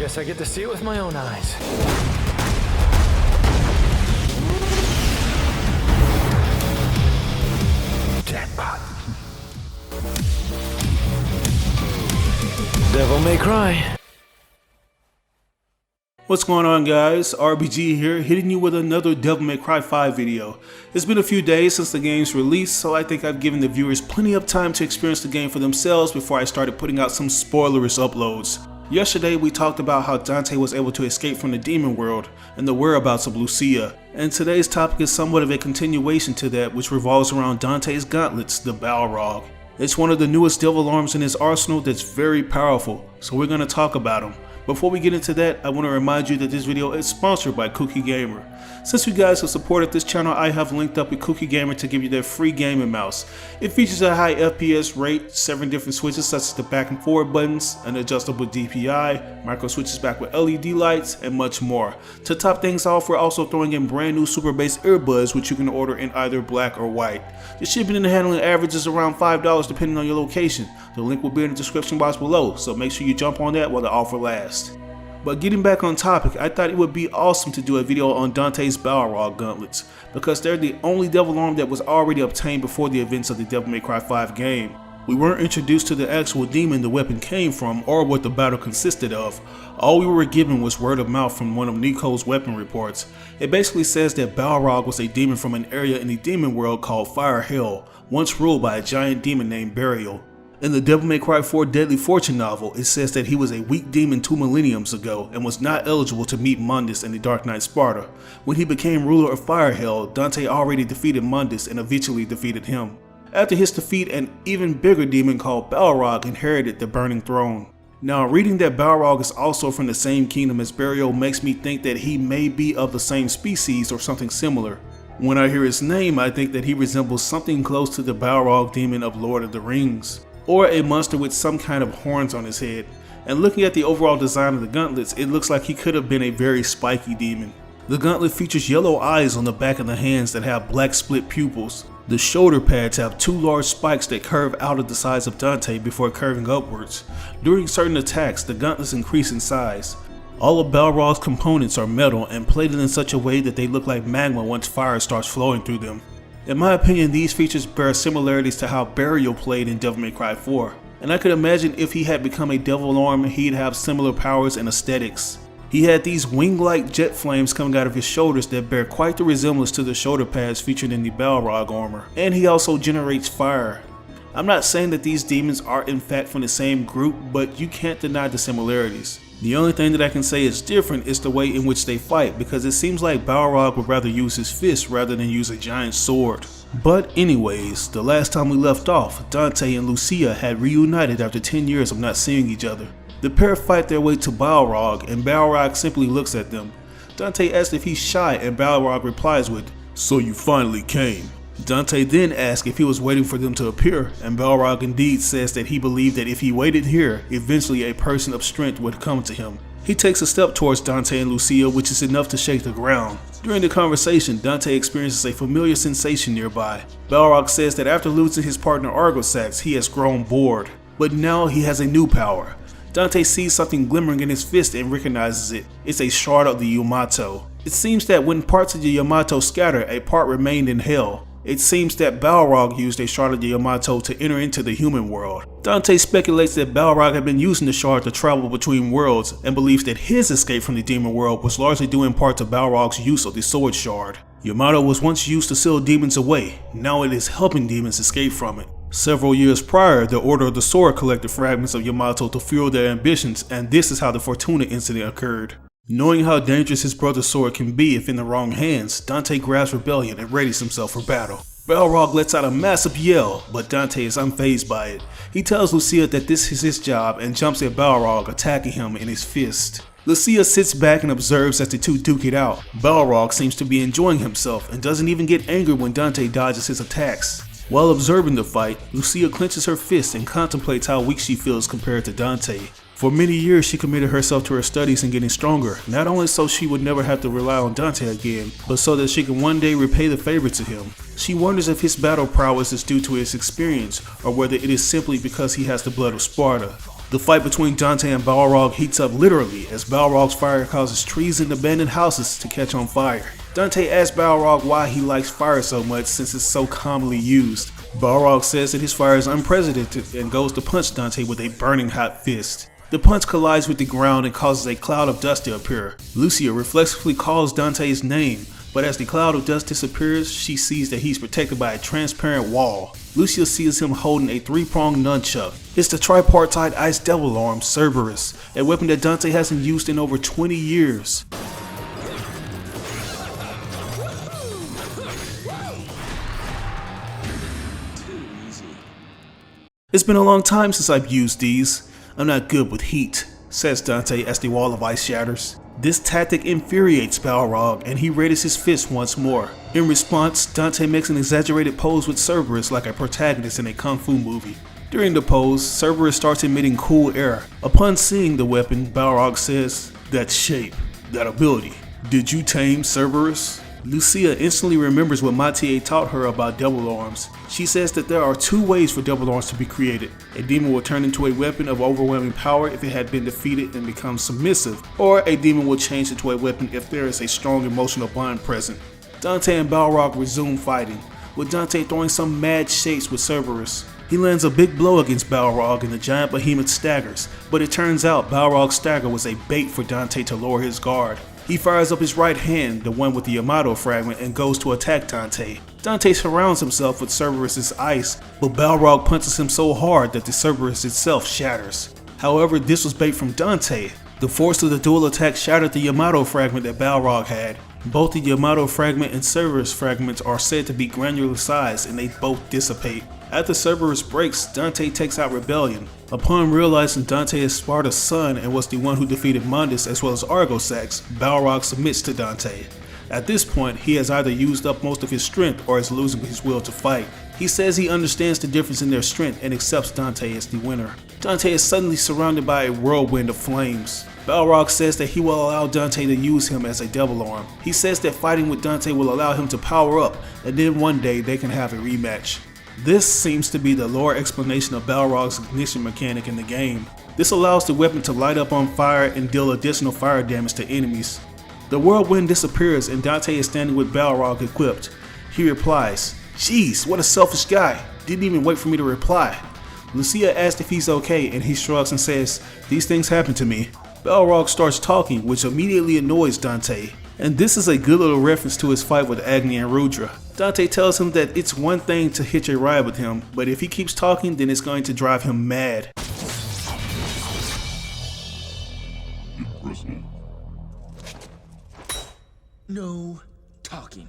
Guess I get to see it with my own eyes. Jackpot. Devil may cry. What's going on, guys? RBG here, hitting you with another Devil May Cry 5 video. It's been a few days since the game's release, so I think I've given the viewers plenty of time to experience the game for themselves before I started putting out some spoilerous uploads. Yesterday we talked about how Dante was able to escape from the demon world and the whereabouts of Lucia, and today's topic is somewhat of a continuation to that, which revolves around Dante's gauntlets, the Balrog. It's one of the newest devil arms in his arsenal that's very powerful, so we're going to talk about him. Before we get into that, I want to remind you that this video is sponsored by Cookie Gamer. Since you guys have supported this channel, I have linked up with Cookie Gamer to give you their free gaming mouse. It features a high FPS rate, 7 different switches such as the back and forward buttons, an adjustable DPI, micro switches back with LED lights, and much more. To top things off, we're also throwing in brand new super bass earbuds, which you can order in either black or white. The shipping and handling averages around $5 depending on your location. The link will be in the description box below, so make sure you jump on that while the offer lasts. But getting back on topic, I thought it would be awesome to do a video on Dante's Balrog gauntlets, because they're the only devil arm that was already obtained before the events of the Devil May Cry 5 game. We weren't introduced to the actual demon the weapon came from or what the battle consisted of. All we were given was word of mouth from one of Nico's weapon reports. It basically says that Balrog was a demon from an area in the demon world called Fire Hell, once ruled by a giant demon named Vergil. In the Devil May Cry 4 Deadly Fortune novel, it says that he was a weak demon 2 millenniums ago and was not eligible to meet Mundus in the Dark Knight Sparta. When he became ruler of Fire Hell, Dante already defeated Mundus and eventually defeated him. After his defeat, an even bigger demon called Balrog inherited the Burning Throne. Now, reading that Balrog is also from the same kingdom as Vergil makes me think that he may be of the same species or something similar. When I hear his name, I think that he resembles something close to the Balrog demon of Lord of the Rings, or a monster with some kind of horns on his head. And looking at the overall design of the gauntlets, it looks like he could have been a very spiky demon. The gauntlet features yellow eyes on the back of the hands that have black split pupils. The shoulder pads have 2 large spikes that curve out of the sides of Dante before curving upwards. During certain attacks, the gauntlets increase in size. All of Balrog's components are metal and plated in such a way that they look like magma once fire starts flowing through them. In my opinion, these features bear similarities to how Vergil played in Devil May Cry 4, and I could imagine if he had become a devil arm, he'd have similar powers and aesthetics. He had these wing-like jet flames coming out of his shoulders that bear quite the resemblance to the shoulder pads featured in the Balrog armor, and he also generates fire. I'm not saying that these demons are in fact from the same group, but you can't deny the similarities. The only thing that I can say is different is the way in which they fight, because it seems like Balrog would rather use his fists rather than use a giant sword. But anyways, the last time we left off, Dante and Lucia had reunited after 10 years of not seeing each other. The pair fight their way to Balrog, and Balrog simply looks at them. Dante asks if he's shy, and Balrog replies with, "So you finally came." Dante then asks if he was waiting for them to appear, and Balrog indeed says that he believed that if he waited here, eventually a person of strength would come to him. He takes a step towards Dante and Lucia, which is enough to shake the ground. During the conversation, Dante experiences a familiar sensation nearby. Balrog says that after losing his partner Argosax, he has grown bored, but now he has a new power. Dante sees something glimmering in his fist and recognizes it. It's a shard of the Yamato. It seems that when parts of the Yamato scatter, a part remained in hell. It seems that Balrog used a shard of the Yamato to enter into the human world. Dante speculates that Balrog had been using the shard to travel between worlds and believes that his escape from the demon world was largely due in part to Balrog's use of the sword shard. Yamato was once used to seal demons away, now it is helping demons escape from it. Several years prior, the Order of the Sword collected fragments of Yamato to fuel their ambitions, and this is how the Fortuna incident occurred. Knowing how dangerous his brother's sword can be if in the wrong hands, Dante grabs Rebellion and readies himself for battle. Balrog lets out a massive yell, but Dante is unfazed by it. He tells Lucia that this is his job and jumps at Balrog, attacking him in his fist. Lucia sits back and observes as the two duke it out. Balrog seems to be enjoying himself and doesn't even get angry when Dante dodges his attacks. While observing the fight, Lucia clenches her fist and contemplates how weak she feels compared to Dante. For many years she committed herself to her studies and getting stronger, not only so she would never have to rely on Dante again, but so that she can one day repay the favor to him. She wonders if his battle prowess is due to his experience, or whether it is simply because he has the blood of Sparta. The fight between Dante and Balrog heats up literally as Balrog's fire causes trees and abandoned houses to catch on fire. Dante asks Balrog why he likes fire so much since it's so commonly used. Balrog says that his fire is unprecedented and goes to punch Dante with a burning hot fist. The punch collides with the ground and causes a cloud of dust to appear. Lucia reflexively calls Dante's name, but as the cloud of dust disappears, she sees that he's protected by a transparent wall. Lucia sees him holding a three-pronged nunchuck. It's the tripartite ice devil arm, Cerberus, a weapon that Dante hasn't used in over 20 years. It's been a long time since I've used these. I'm not good with heat, says Dante as the wall of ice shatters. This tactic infuriates Balrog and he raises his fist once more. In response, Dante makes an exaggerated pose with Cerberus like a protagonist in a kung fu movie. During the pose, Cerberus starts emitting cool air. Upon seeing the weapon, Balrog says, "That shape, that ability, did you tame Cerberus?" Lucia instantly remembers what Mathieu taught her about double arms. She says that there are two ways for double arms to be created. A demon will turn into a weapon of overwhelming power if it had been defeated and becomes submissive, or a demon will change into a weapon if there is a strong emotional bond present. Dante and Balrog resume fighting, with Dante throwing some mad shapes with Cerberus. He lands a big blow against Balrog and the giant behemoth staggers, but it turns out Balrog's stagger was a bait for Dante to lower his guard. He fires up his right hand, the one with the Yamato fragment, and goes to attack Dante. Dante surrounds himself with Cerberus' ice, but Balrog punches him so hard that the Cerberus itself shatters. However, this was bait from Dante. The force of the dual attack shattered the Yamato fragment that Balrog had. Both the Yamato fragment and Cerberus fragments are said to be granular sized and they both dissipate. After Cerberus breaks, Dante takes out Rebellion. Upon realizing Dante is Sparta's son and was the one who defeated Mundus as well as Argosax, Balrog submits to Dante. At this point, he has either used up most of his strength or is losing his will to fight. He says he understands the difference in their strength and accepts Dante as the winner. Dante is suddenly surrounded by a whirlwind of flames. Balrog says that he will allow Dante to use him as a double arm. He says that fighting with Dante will allow him to power up and then one day they can have a rematch. This seems to be the lore explanation of Balrog's ignition mechanic in the game. This allows the weapon to light up on fire and deal additional fire damage to enemies. The whirlwind disappears and Dante is standing with Balrog equipped. He replies, "Jeez, what a selfish guy, didn't even wait for me to reply." Lucia asks if he's okay and he shrugs and says, "These things happen to me." Balrog starts talking, which immediately annoys Dante. And this is a good little reference to his fight with Agni and Rudra. Dante tells him that it's one thing to hitch a ride with him, but if he keeps talking, then it's going to drive him mad. No talking.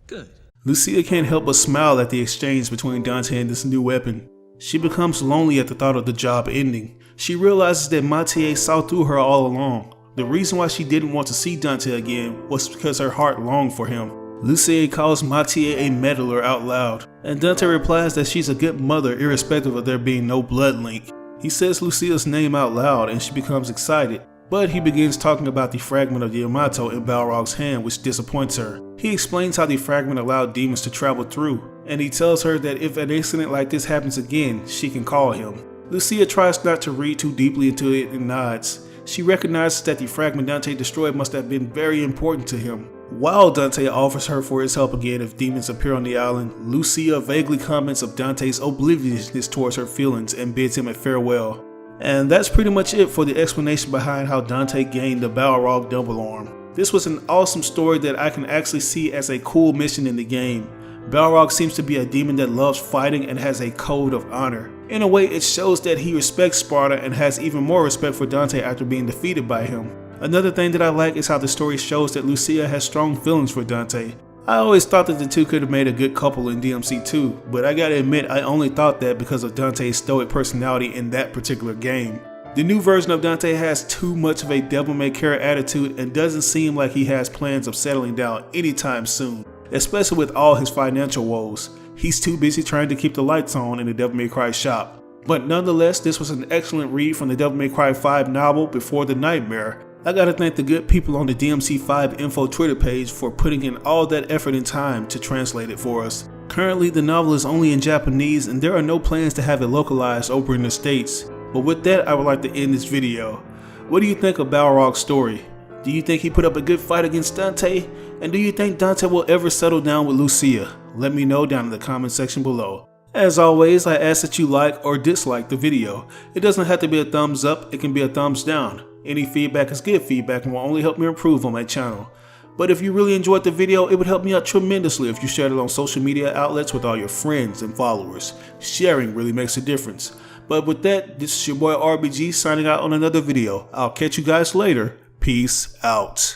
Good. Lucia can't help but smile at the exchange between Dante and this new weapon. She becomes lonely at the thought of the job ending. She realizes that Mathieu saw through her all along. The reason why she didn't want to see Dante again was because her heart longed for him. Lucia calls Mathieu a meddler out loud, and Dante replies that she's a good mother irrespective of there being no blood link. He says Lucia's name out loud and she becomes excited, but he begins talking about the fragment of the Yamato in Balrog's hand, which disappoints her. He explains how the fragment allowed demons to travel through, and he tells her that if an incident like this happens again, she can call him. Lucia tries not to read too deeply into it and nods. She recognizes that the fragment Dante destroyed must have been very important to him. While Dante offers her for his help again if demons appear on the island, Lucia vaguely comments of Dante's obliviousness towards her feelings and bids him a farewell. And that's pretty much it for the explanation behind how Dante gained the Balrog double arm. This was an awesome story that I can actually see as a cool mission in the game. Balrog seems to be a demon that loves fighting and has a code of honor. In a way, it shows that he respects Sparta and has even more respect for Dante after being defeated by him. Another thing that I like is how the story shows that Lucia has strong feelings for Dante. I always thought that the two could have made a good couple in DMC 2, but I gotta admit I only thought that because of Dante's stoic personality in that particular game. The new version of Dante has too much of a devil-may-care attitude and doesn't seem like he has plans of settling down anytime soon, especially with all his financial woes. He's too busy trying to keep the lights on in the Devil May Cry shop. But nonetheless, this was an excellent read from the Devil May Cry 5 novel Before the Nightmare. I gotta thank the good people on the DMC5 info Twitter page for putting in all that effort and time to translate it for us. Currently, the novel is only in Japanese and there are no plans to have it localized over in the States. But with that, I would like to end this video. What do you think of Balrog's story? Do you think he put up a good fight against Dante? And do you think Dante will ever settle down with Lucia? Let me know down in the comment section below. As always, I ask that you like or dislike the video. It doesn't have to be a thumbs up, it can be a thumbs down. Any feedback is good feedback and will only help me improve on my channel. But if you really enjoyed the video, it would help me out tremendously if you shared it on social media outlets with all your friends and followers. Sharing really makes a difference. But with that, this is your boy RBG signing out on another video. I'll catch you guys later. Peace out.